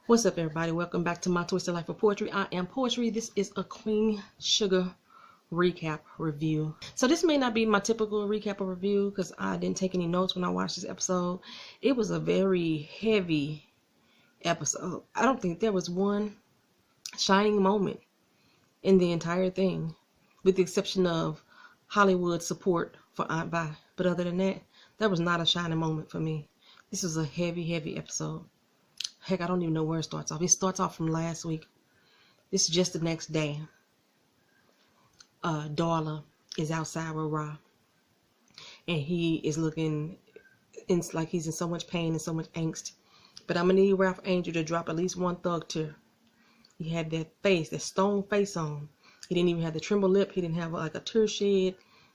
What's up, everybody? Welcome back to my Twisted Life of Poetry. I am Poetry. This is a Queen Sugar recap review. So this may not be my typical recap or review because I didn't take any notes when I watched this episode. It was a very heavy episode. I don't think there was one shining moment in the entire thing, with the exception of Hollywood support for Aunt Vi. But other than that, that was not a shining moment for me. This was a heavy episode. Heck, I don't even know where it starts off. It starts off from last week. This is just the next day. Darla is outside with Ra, and he is looking like he's in so much pain and so much angst. But I'm gonna need Ralph Angel to drop at least one thug tear. He had that face, that stone face on. He didn't even have the tremble lip. He didn't have like a tear shed,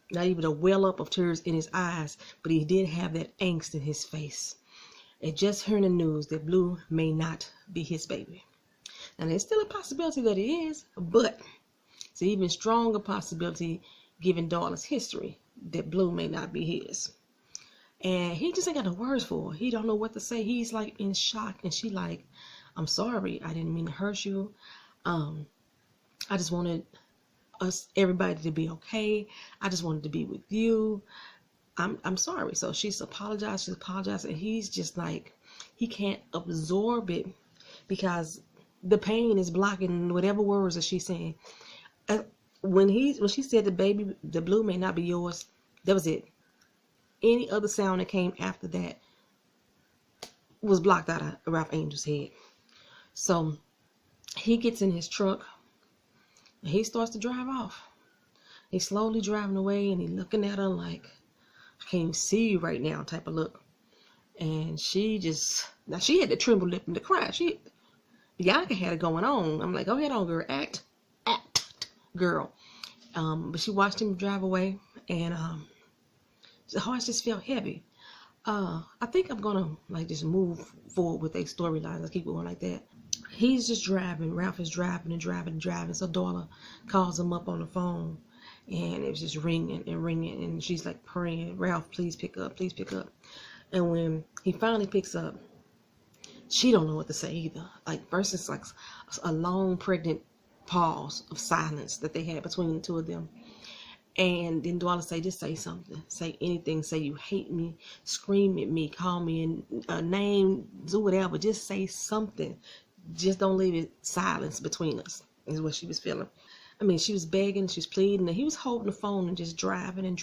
not even a well up of tears in his eyes. But he did have that angst in his face. And just hearing the news that Blue may not be his baby. And there's still a possibility that it is, but it's an even stronger possibility given Darla's history that Blue may not be his. And he just ain't got no words for her. He don't know what to say. He's like in shock, and she like, I'm sorry, I didn't mean to hurt you. I just wanted everybody to be okay. I just wanted to be with you. I'm sorry. So she's apologized, and he's just like, he can't absorb it because the pain is blocking whatever words that she's saying. When she said the Blue may not be yours, that was it. Any other sound that came after that was blocked out of Ralph Angel's head. So he gets in his truck and he starts to drive off. He's slowly driving away, and he's looking at her like, I can't even see you right now type of look. And she had the tremble lip and the cry. Bianca had it going on. I'm like, go ahead on, girl, act, girl. But she watched him drive away, and the heart just felt heavy. I think I'm gonna like just move forward with their storylines. Let's keep going like that. He's just driving. Ralph is driving. So Darla calls him up on the phone. And it was just ringing, and she's like praying, Ralph, please pick up. And when he finally picks up, she don't know what to say either. Like, first it's like a long pregnant pause of silence that they had between the two of them. And then Darla say, just say something, say anything, say you hate me, scream at me, call me a name, do whatever, just say something. Just don't leave it silence between us, is what she was feeling. I mean, she was begging, she was pleading, and he was holding the phone and just driving,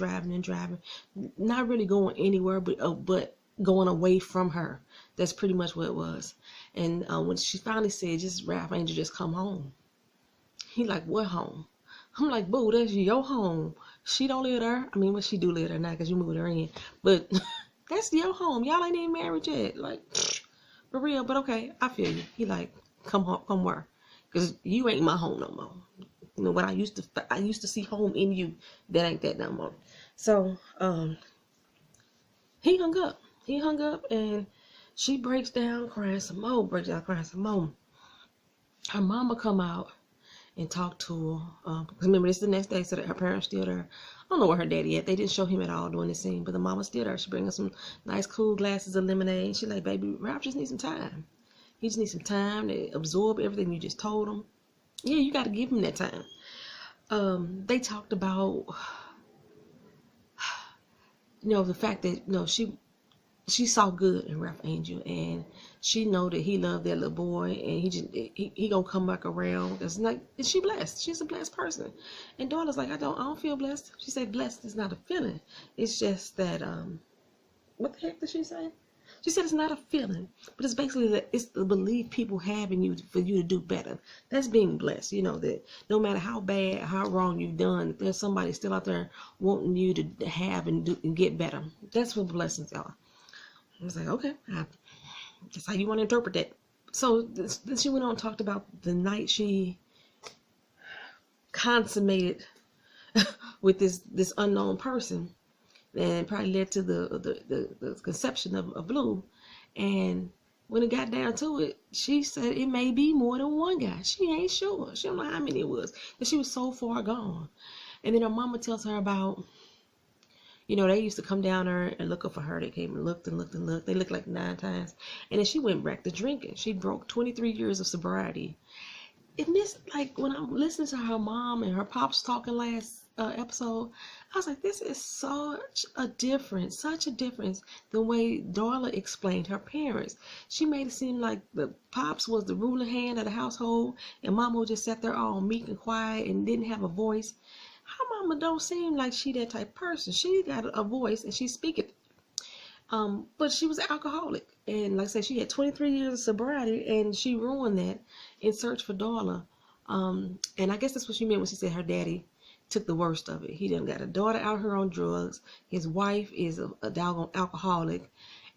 not really going anywhere, but going away from her. That's pretty much what it was. And when she finally said, just Ralph Angel, just come home. He like, what home? I'm like, boo, that's your home. She don't live there. I mean, well, she do live there now because you moved her in, but that's your home. Y'all ain't even married yet. Like, for real, but okay, I feel you. He like, come home, come where? Because you ain't my home no more. You know what I used to see home in you. That ain't that no more. So he hung up, and she breaks down crying some more. Her mama come out and talk to her. Remember, this is the next day, so that her parents still there. I don't know where her daddy at. They didn't show him at all during the scene, but the mama's still there. She bring her some nice cool glasses of lemonade. She like, baby, Ralph just needs some time. He just needs some time to absorb everything you just told him. Yeah, you got to give him that time. They talked about, the fact that, she saw good in Ralph Angel, and she know that he loved that little boy, and he gonna come back around. It's like, is she blessed? She's a blessed person. And Darla's like, I don't feel blessed. She said, blessed is not a feeling. It's just that, what the heck did she say? She said it's not a feeling, but it's basically that it's the belief people have in you for you to do better. That's being blessed. That no matter how bad, how wrong you've done, there's somebody still out there wanting you to have and do and get better. That's what blessings are. I was like, okay, that's how you want to interpret that. So then she went on and talked about the night she consummated with this unknown person. And probably led to the conception of Blue. And when it got down to it, she said it may be more than one guy. She ain't sure. She don't know how many it was. But she was so far gone. And then her mama tells her about, You know, they used to come down there and look up for her. They came and looked and looked and looked. They looked like 9 times. And then she went back to drinking. She broke 23 years of sobriety. And this, like, when I'm listening to her mom and her pops talking last episode, I was like, this is such a difference the way Darla explained her parents. She made it seem like the pops was the ruling hand of the household, and mama just sat there all meek and quiet and didn't have a voice. Her mama don't seem like she that type of person. She got a voice and she speak it. But she was an alcoholic, and like I said, she had 23 years of sobriety, and she ruined that in search for Darla. And I guess that's what she meant when she said her daddy took the worst of it. He done got a daughter out here on drugs. His wife is a doggone alcoholic,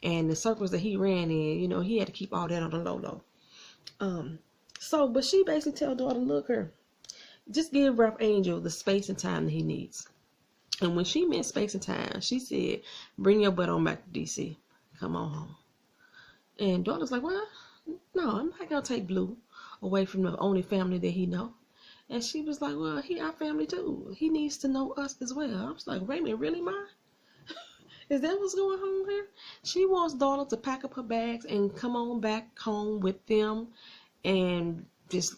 and the circles that he ran in, you know, he had to keep all that on the low. But she basically tell Darla, look her, just give Ralph Angel the space and time that he needs. And when she meant space and time, she said, bring your butt on back to D.C. Come on home. And Darla's like, well, no, I'm not going to take Blue away from the only family that he know. And she was like, well, he our family too. He needs to know us as well. I was like, wait a minute, really, Ma? Is that what's going on here? She wants Darla to pack up her bags and come on back home with them and just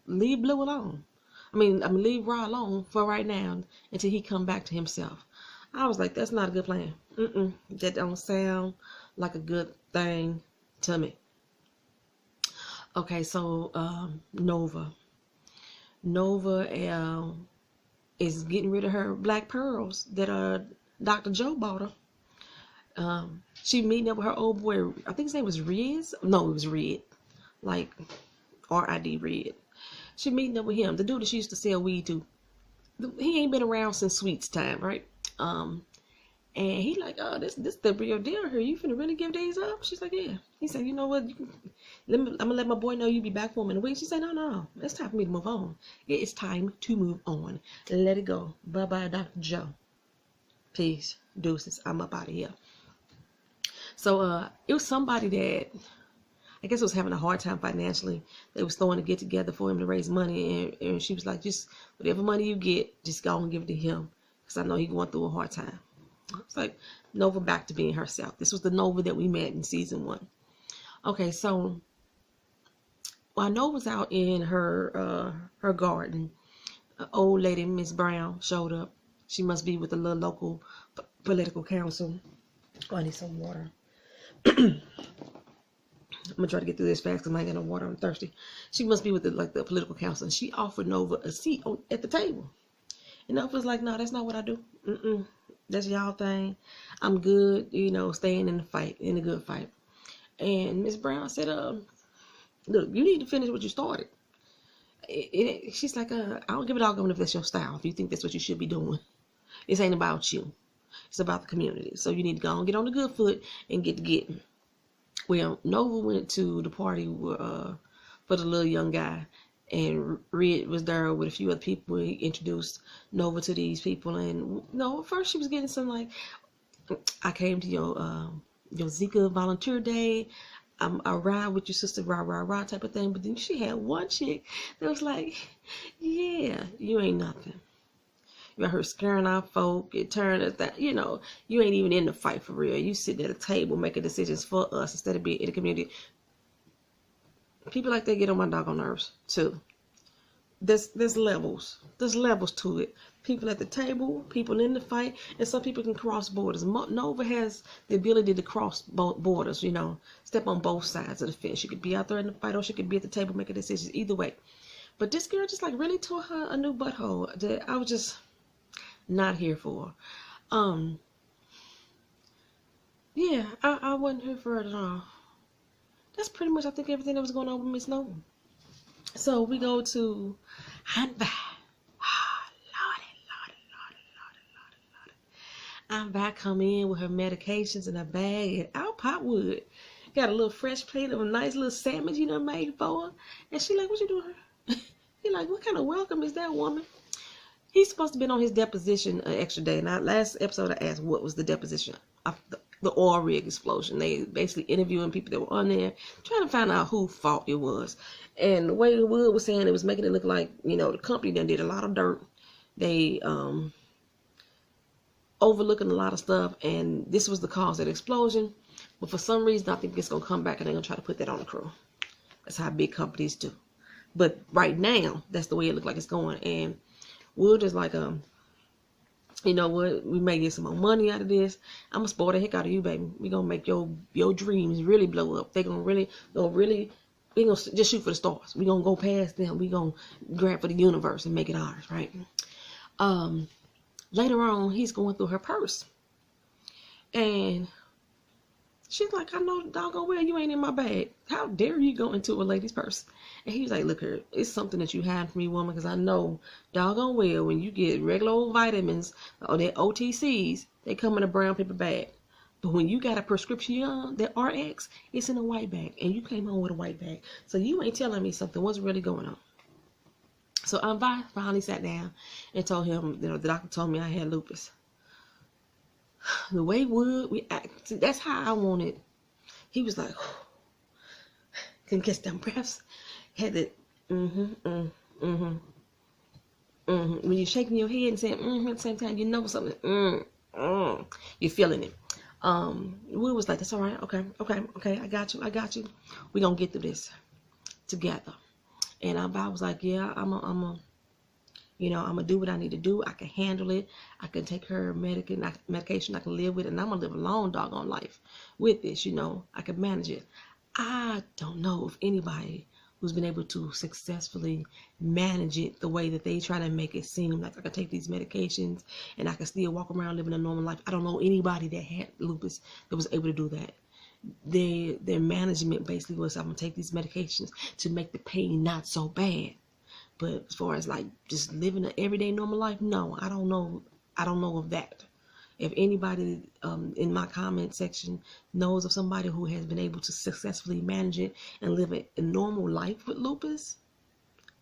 leave Blue alone. I mean, leave Ra alone for right now until he come back to himself. I was like, that's not a good plan. That don't sound like a good thing to me. Okay, so Nova is getting rid of her black pearls that Dr. Joe bought her. She meeting up with her old boy. I think his name was Riz. No, it was Red, like R-I-D, Red. She meeting up with him, the dude that she used to sell weed to. He ain't been around since Sweet's time, right? And he like, oh, this the real deal here. You finna really give these up? She's like, yeah. He said, you know what? I'm gonna let my boy know you be back for him in a week. She said, no. It's time for me to move on. It's time to move on. Let it go. Bye-bye, Dr. Joe. Peace. Deuces. I'm up out of here. So it was somebody that I guess was having a hard time financially. They was throwing a get together for him to raise money, and she was like, just whatever money you get, just go and give it to him, because I know he's going through a hard time. It's like Nova back to being herself. This was the Nova that we met in season 1. Okay, so while Nova's out in her garden, an old lady, Miss Brown, showed up. She must be with the little local political council. Oh, I need some water. I'm gonna try to get through this fast because I ain't got no water. I'm thirsty. She must be with the political council, and she offered Nova a seat at the table. And Nova's like, no, that's not what I do. That's y'all thing. I'm good, staying in the fight, in a good fight. And Miss Brown said, look, you need to finish what you started. She's like, I don't give a doggone if that's your style. If you think that's what you should be doing, this ain't about you. It's about the community. So you need to go and get on the good foot and get to getting. Well, Nova went to the party for the little young guy, and Red was there with a few other people. He introduced Nova to these people, and first she was getting some like, I came to your Zika volunteer day. I ride with your sister, rah type of thing. But then she had one chick that was like, yeah, you ain't nothing. You got her scaring our folk. It turned out that, you ain't even in the fight for real. You sitting at a table making decisions for us instead of being in the community. People like that get on my doggone nerves too. There's levels. There's levels to it. People at the table, people in the fight, and some people can cross borders. Nova has the ability to cross borders, step on both sides of the fence. She could be out there in the fight, or she could be at the table making decisions. Either way. But this girl just like really tore her a new butthole that I was just not here for. Yeah, I wasn't here for it at all. That's pretty much, I think, everything that was going on with Miss Nova. So we go to Aunt Vi. Aunt Vi come in with her medications in her bag, and out pop Wood. Got a little fresh plate of a nice little sandwich made for her. And she like, what you doing here? He like, what kind of welcome is that, woman? He's supposed to be on his deposition an extra day. Now, last episode I asked what was the deposition of the oil rig explosion. They basically interviewing people that were on there, trying to find out whose fault it was. And the way Wood was saying, it was making it look like, the company done did a lot of dirt. They overlooking a lot of stuff, and this was the cause of the explosion. But for some reason, I think it's gonna come back, and they're gonna try to put that on the crew. That's how big companies do. But right now, that's the way it looked like it's going. And Wood is like, you know what? We may get some more money out of this. I'm gonna spoil the heck out of you, baby. We gonna make your dreams really blow up. They gonna really. We gonna just shoot for the stars. We gonna go past them. We gonna grab for the universe and make it ours, right? Later on, he's going through her purse, and she's like, I know doggone well you ain't in my bag. How dare you go into a lady's purse? And he was like, look here, it's something that you hide from me, woman, because I know doggone well when you get regular old vitamins or their OTCs, they come in a brown paper bag. But when you got a prescription, that RX, it's in a white bag, and you came home with a white bag. So you ain't telling me something. What's really going on? So I finally sat down and told him, you know, the doctor told me I had lupus. The way Wood reacted, that's how I wanted. He was like, couldn't catch them breaths. Had to, when you're shaking your head and saying, at the same time, you know something, you're feeling it. Wood was like, that's all right, okay, I got you. We're gonna get through this together. And I was like, yeah, I'm gonna do what I need to do. I can handle it. I can take her medication. I can live with it, and I'm gonna live a long doggone life with this. You know, I can manage it. I don't know if anybody who's been able to successfully manage it the way that they try to make it seem like I can take these medications and I can still walk around living a normal life. I don't know anybody that had lupus that was able to do that. Their management basically was, I'm gonna take these medications to make the pain not so bad. But as far as like just living an everyday normal life, no, I don't know of that. If anybody in my comment section knows of somebody who has been able to successfully manage it and live a normal life with lupus,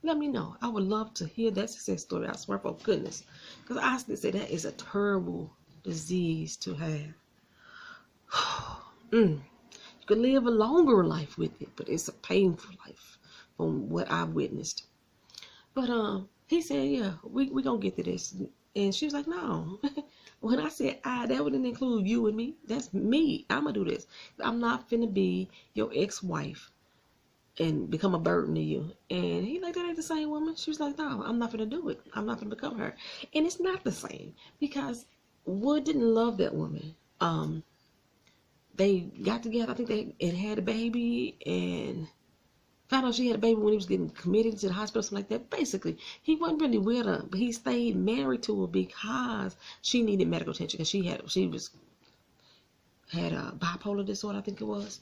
let me know. I would love to hear that success story. I swear for goodness, because I still say that is a terrible disease to have. You could live a longer life with it, but it's a painful life from what I've witnessed. But he said, yeah, we gonna get to this. And she was like, no. When I said that wouldn't include you and me. That's me. I'm gonna do this. I'm not finna be your ex-wife and become a burden to you. And he like, that ain't the same woman. She was like, no, I'm not finna do it. I'm not finna become her. And it's not the same because Wood didn't love that woman. They got together. I think they had a baby and found out she had a baby when he was getting committed to the hospital, something like that. Basically, he wasn't really with her, but he stayed married to her because she needed medical attention because she had a bipolar disorder, I think it was.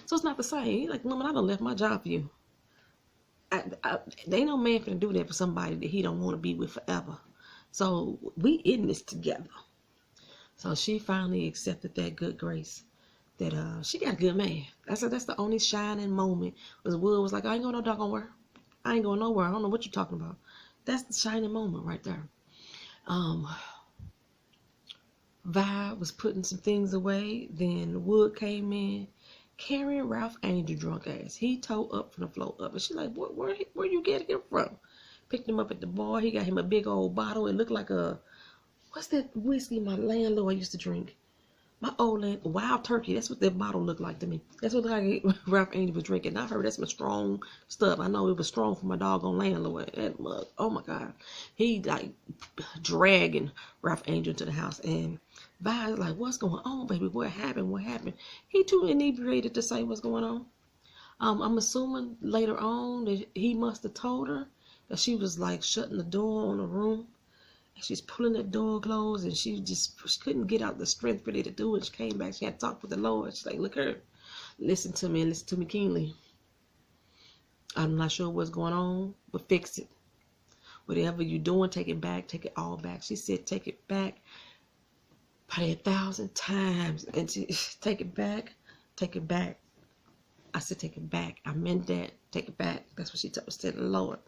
So it's not the same. He's like, woman, I done left my job for you. They ain't no man finna do that for somebody that he don't want to be with forever. So we in this together. So she finally accepted that good grace. That she got a good man. That's the only shining moment. Was Wood was like, I ain't going no doggone where. I ain't going nowhere. I don't know what you're talking about. That's the shining moment right there. Vi was putting some things away. Then Wood came in carrying Ralph Angel drunk ass. He towed up from the floor up. And she's like, where you getting him from? Picked him up at the bar. He got him a big old bottle. It looked like what's that whiskey my landlord used to drink? My old land, Wild Turkey. That's what that bottle looked like to me. That's what like Ralph Angel was drinking. I heard that's some strong stuff. I know it was strong for my doggone landlord. That mug. Oh my God. He like dragging Ralph Angel to the house. And Vi was like, what's going on, baby? What happened? He too inebriated to say what's going on. I'm assuming later on that he must have told her that she was like shutting the door on the room. She's pulling that door closed, and she couldn't get out the strength really to do it. She came back. She had to talk with the Lord. She's like, look here, listen to me and listen to me keenly. I'm not sure what's going on, but fix it. Whatever you're doing, take it back. Take it all back. She said, take it back probably 1,000 times. And she, take it back. Take it back. I said, take it back. I meant that. Take it back. That's what she said to the Lord.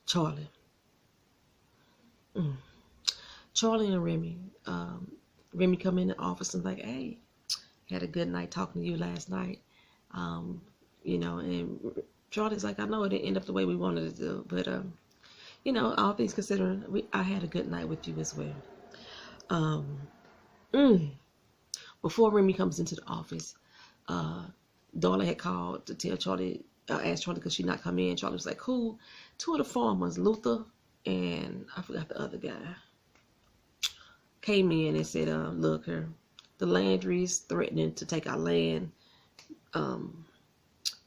Charlie. Charlie and Remy. Remy come in the office and like, hey, had a good night talking to you last night. You know, and Charlie's like, I know it didn't end up the way we wanted it to, but you know, all things considering, I had a good night with you as well. Um, Before Remy comes into the office, Darla had called to tell Charlie, asked Charlie because she not come in. Charlie was like, cool. Two of the farmers, Luther and I forgot the other guy, came in and said, look here, the Landry's threatening to take our land.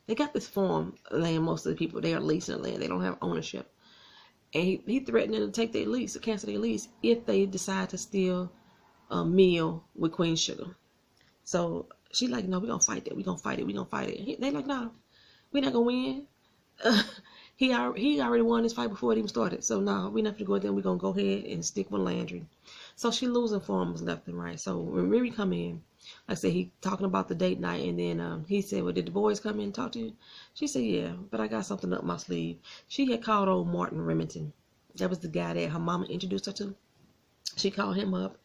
They got this farm land, most of the people, they are leasing the land. They don't have ownership. And he threatened to take their lease, to cancel their lease, if they decide to steal a meal with Queen Sugar. So she like, no, we're going to fight that. We're going to fight it. We're going to fight it. They like, no, we're not going to win. He already won this fight before it even started. So no, we're not going to go there. We're going to go ahead and stick with Landry. So she losing farmers left and right. So when Riri come in, like I said, he talking about the date night, and then he said, well, did the boys come in and talk to you? She said, yeah, but I got something up my sleeve. She had called old Martin Remington. That was the guy that her mama introduced her to. She called him up,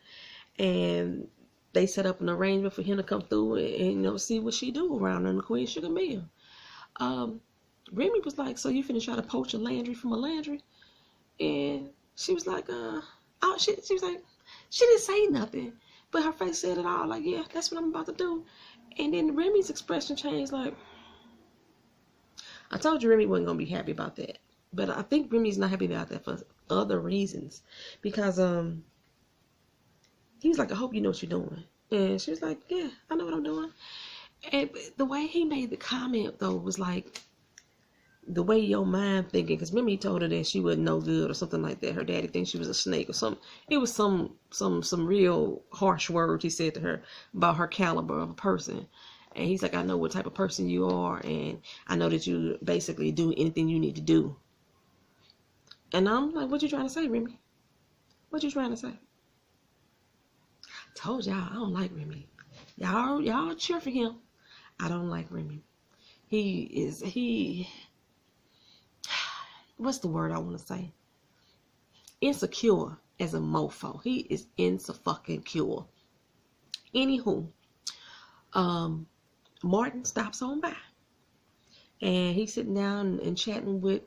and they set up an arrangement for him to come through and you know, see what she do around in the Queen Sugar Mill. Remy was like, so you finna try to poach a Landry from a Landry? And she was like, she was like, she didn't say nothing, but her face said it all, like, yeah, that's what I'm about to do. And then Remy's expression changed, like, I told you Remy wasn't gonna be happy about that, but I think Remy's not happy about that for other reasons, because he was like, I hope you know what you're doing. And she was like, yeah, I know what I'm doing. And the way he made the comment, though, was like, the way your mind thinking, because remember he told her that she wasn't no good or something like that. Her daddy thinks she was a snake or something. It was some real harsh words he said to her about her caliber of a person. And he's like, I know what type of person you are, and I know that you basically do anything you need to do. And I'm like, what you trying to say, Remy? What you trying to say? I told y'all I don't like Remy. Y'all cheer for him. I don't like Remy. What's the word I want to say? Insecure as a mofo. He is insecure. Anywho, Martin stops on by, and he's sitting down and chatting with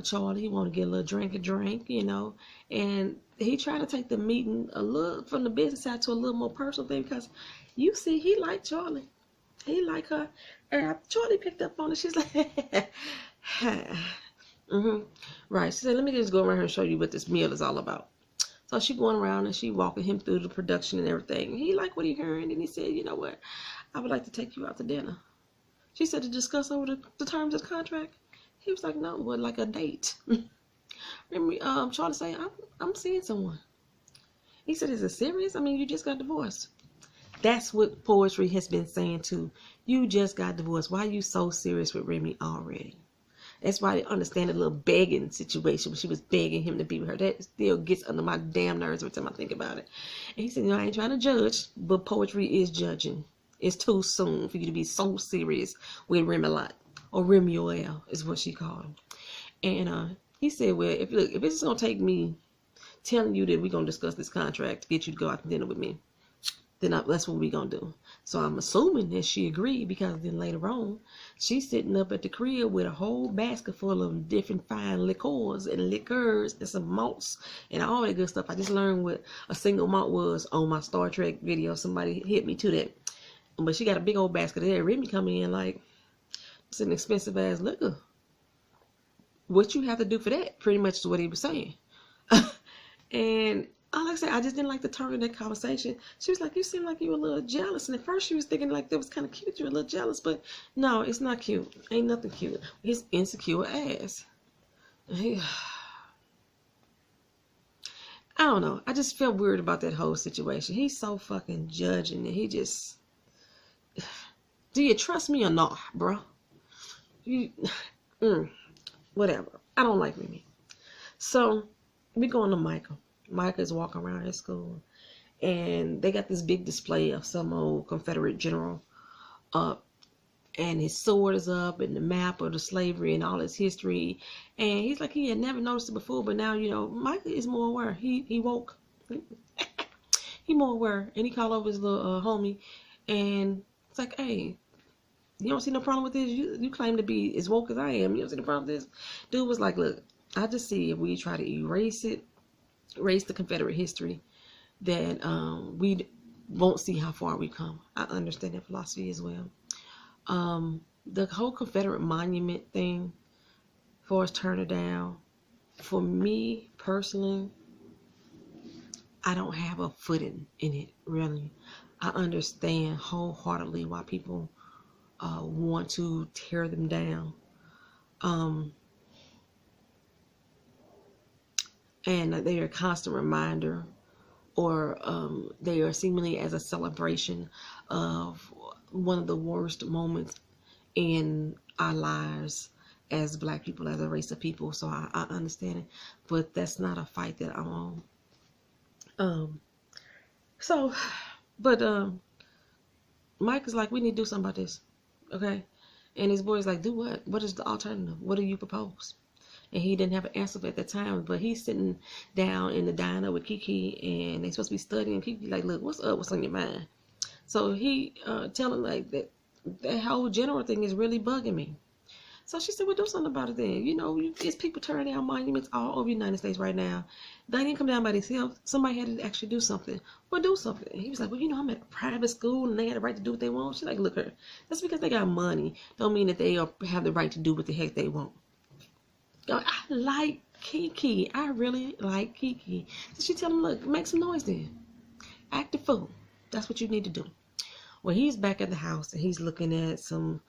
Charlie. He want to get a little drink, you know, and he tried to take the meeting a little from the business side to a little more personal thing, because you see, he liked Charlie. He liked her. And Charlie picked up on it. She's like, right. She said, let me just go around here and show you what this meal is all about. So she going around and she walking him through the production and everything. He liked what he heard, and he said, you know what, I would like to take you out to dinner. She said, to discuss over the terms of the contract. He was like, no, but like a date. Remember, Charlie say, I'm seeing someone. He said, is it serious? I mean, you just got divorced. That's what Poetry has been saying too. You just got divorced. Why are you so serious with Remy already? That's why I understand the little begging situation when she was begging him to be with her. That still gets under my damn nerves every time I think about it. And he said, I ain't trying to judge, but Poetry is judging. It's too soon for you to be so serious with Remy Lot, or Remuel is what she called him. And he said, well, if it's gonna take me telling you that we're gonna discuss this contract to get you to go out to dinner with me, then that's what we're gonna do. So I'm assuming that she agreed, because then later on, she's sitting up at the crib with a whole basket full of different fine liqueurs and some malts and all that good stuff. I just learned what a single malt was on my Star Trek video. Somebody hit me to that. But she got a big old basket there. Remy coming in like, it's an expensive ass liquor. What you have to do for that, pretty much is what he was saying. And like I said, I just didn't like the turn of that conversation. She was like, you seem like you were a little jealous. And at first she was thinking like that was kind of cute. You're a little jealous. But no, it's not cute. Ain't nothing cute. His insecure ass. I don't know. I just felt weird about that whole situation. He's so fucking judging. And he just... Do you trust me or not, bro? Whatever. I don't like Remy. So, we going to Michael. Micah is walking around his school, and they got this big display of some old Confederate general up, and his sword is up, and the map of the slavery and all its history. And he's like, he had never noticed it before, but now, you know, Micah is more aware. He woke. He more aware, and he called over his little homie, and it's like, hey, you don't see no problem with this? You claim to be as woke as I am. You don't see no problem with this? Dude was like, look, I just see if we try to erase the Confederate history, that we won't see how far we come. I understand that philosophy as well. The whole Confederate monument thing, for us Turner down, for me personally, I don't have a footing in it, really. I understand wholeheartedly why people want to tear them down. And they are a constant reminder, or they are seemingly as a celebration of one of the worst moments in our lives as Black people, as a race of people. So I understand it, but that's not a fight that I'm on. But Mike is like, we need to do something about this, okay? And his boy's like, do what? What is the alternative? What do you propose? And he didn't have an answer at that time, but he's sitting down in the diner with Kiki, and they're supposed to be studying. Kiki like, look, what's up? What's on your mind? So he telling like that whole general thing is really bugging me. So she said, well, do something about it then. You know, it's people tearing down monuments all over the United States right now. They didn't come down by themselves. Somebody had to actually do something. Well, do something. He was like, well, you know, I'm at a private school and they had the right to do what they want. She's like, look, her, that's because they got money. Don't mean that they have the right to do what the heck they want. I like Kiki. I really like Kiki. So she tell him, look, make some noise then. Act a fool. That's what you need to do. Well, he's back at the house and he's looking at some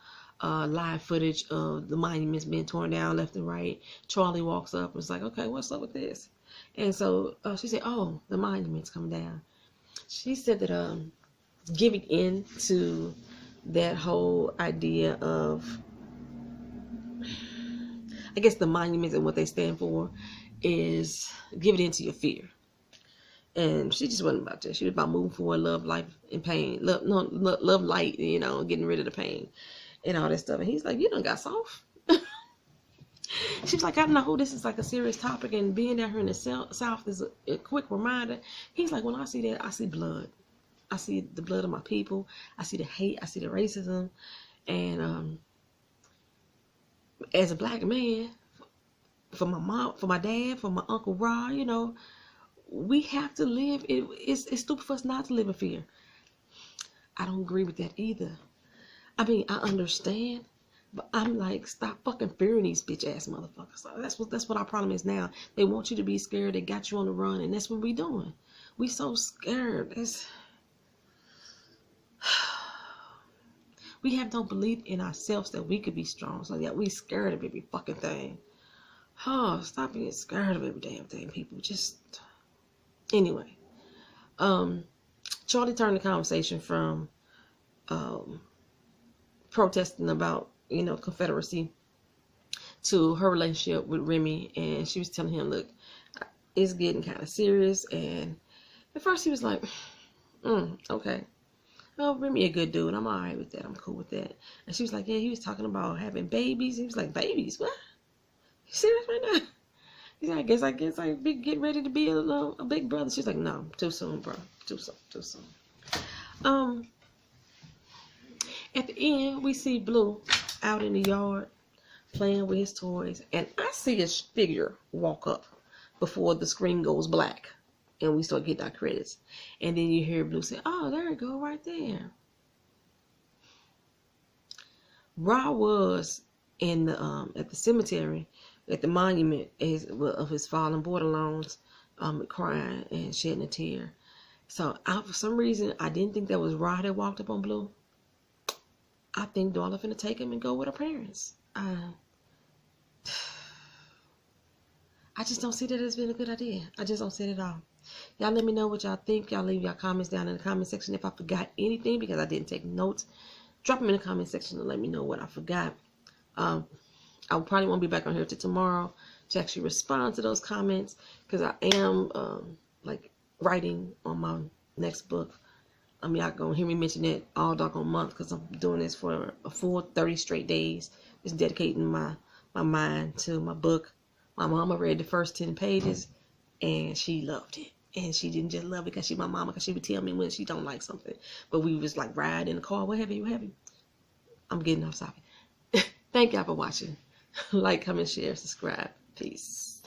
live footage of the monuments being torn down left and right. Charlie walks up and was like, okay, what's up with this? And so she said, oh, the monuments come down. She said that giving in to that whole idea of, I guess, the monuments and what they stand for is giving in to your fear. And she just wasn't about that. She was about moving forward, love, life, and pain. Love light, you know, getting rid of the pain and all that stuff. And he's like, you done got soft. She was like, I know this is like a serious topic, and being down here in the South is a quick reminder. He's like, when I see that, I see blood. I see the blood of my people. I see the hate. I see the racism. And as a Black man, for my mom, for my dad, for my Uncle Ra, you know, we have to live. It's stupid for us not to live in fear. I don't agree with that either. I mean, I understand, but I'm like, stop fucking fearing these bitch ass motherfuckers. That's what our problem is now. They want you to be scared. They got you on the run, and that's what we doing. We so scared. We have no belief in ourselves that we could be strong. So yeah, we scared of every fucking thing. Oh, stop being scared of every damn thing, people. Just anyway. Charlie turned the conversation from protesting about, you know, Confederacy to her relationship with Remy, and she was telling him, look, it's getting kind of serious. And at first he was like, okay, oh, Remy a good dude, I'm all right with that, I'm cool with that. And she was like, yeah, he was talking about having babies. He was like, babies? What? You serious right now? He's like, I guess I get ready to be a big brother. She's like, no, too soon, bro, too soon. At the end, we see Blue out in the yard playing with his toys, and I see his figure walk up before the screen goes black and we start getting our credits. And then you hear Blue say, oh, there it go, right there. Ra was in the at the cemetery, at the monument of his fallen borderlines, crying and shedding a tear. So for some reason, I didn't think that was Ra that walked up on Blue. I think Darla finna take him and go with her parents. I just don't see that as being a good idea. I just don't see it at all. Y'all let me know what y'all think. Y'all leave y'all comments down in the comment section. If I forgot anything because I didn't take notes, drop them in the comment section and let me know what I forgot. I probably won't be back on here till tomorrow to actually respond to those comments, because I am like writing on my next book. Y'all gonna hear me mention it all doggone month, because I'm doing this for a full 30 straight days. Just dedicating my mind to my book. My mama read the first 10 pages and she loved it. And she didn't just love it because she's my mama, because she would tell me when she don't like something. But we was like riding in the car, what have you? I'm getting off topic. Thank y'all for watching. Like, comment, share, subscribe. Peace.